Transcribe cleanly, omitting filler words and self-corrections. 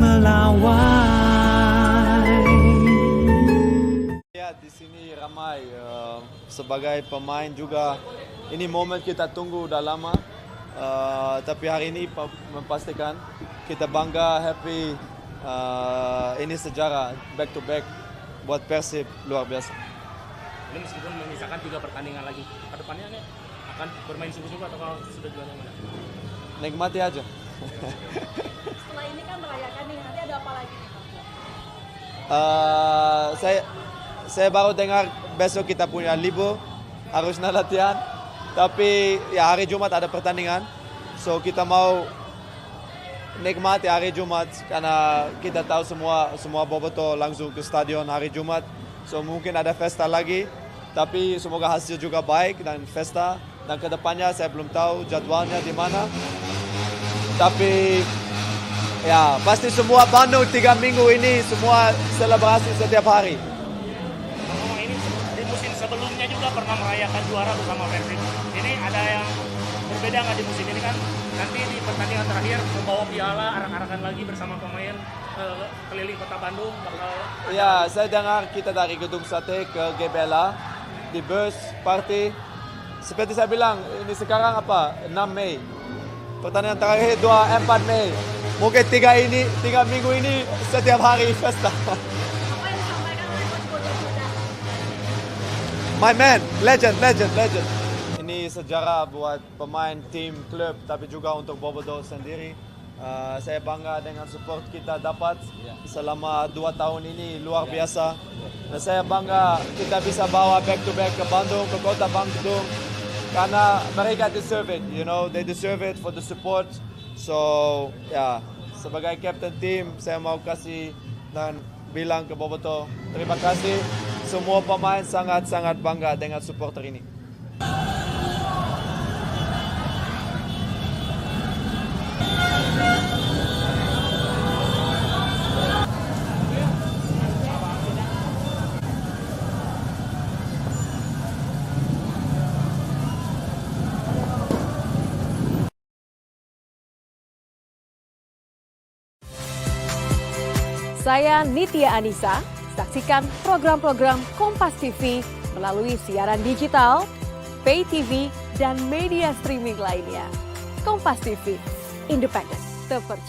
melawai. Ya, di sini ramai sebagai pemain juga. Ini momen kita tunggu udah lama. Tapi hari ini memastikan kita bangga, happy. Ini sejarah back to back buat Persib luar biasa. Ini meskipun menyisakan 3 pertandingan lagi, ke depannya nih akan bermain sungguh-sungguh atau kalau sudah juara mana? Nikmati aja. Setelah ini kan merayakan nih, nanti ada apa lagi nih Pak? Saya baru dengar besok kita punya libur, harusnya latihan. Tapi ya hari Jumat ada pertandingan, so kita mau nikmati hari Jumat karena kita tahu semua boboto langsung ke stadion hari Jumat. So mungkin ada pesta lagi, tapi semoga hasil juga baik dan pesta. Dan kedepannya saya belum tahu jadwalnya di mana. Tapi ya pasti semua Bandung 3 minggu ini semua selebrasi setiap hari. Oh, ini di musim sebelumnya juga pernah merayakan juara bersama Persib. Ini ada yang berbeda nggak di musim ini kan? Nanti di pertandingan terakhir membawa piala, arak-arakan lagi bersama pemain keliling kota Bandung bakal. Ya, saya dengar kita dari Gedung Sate ke GBLA di bus party. Seperti saya bilang, ini sekarang apa? 6 Mei. Pertandingan terakhir 4 Mei. Mungkin 3 minggu ini setiap hari pesta. Apa yang disampaikan oleh Coach Bojo Buda? My man, legend. Ini sejarah buat pemain, tim, klub, tapi juga untuk Boboto sendiri. Saya bangga dengan support kita dapat selama 2 tahun ini, luar biasa. Dan saya bangga kita bisa bawa back to back ke Bandung, ke kota Bandung. Karena mereka deserve it, they deserve it for the support. So, ya, sebagai captain tim, saya mau kasih dan bilang ke Boboto, terima kasih. Semua pemain sangat-sangat bangga dengan supporter ini. Saya Nitya Anissa, saksikan program-program Kompas TV melalui siaran digital, pay TV, dan media streaming lainnya. Kompas TV, independen, terpercaya.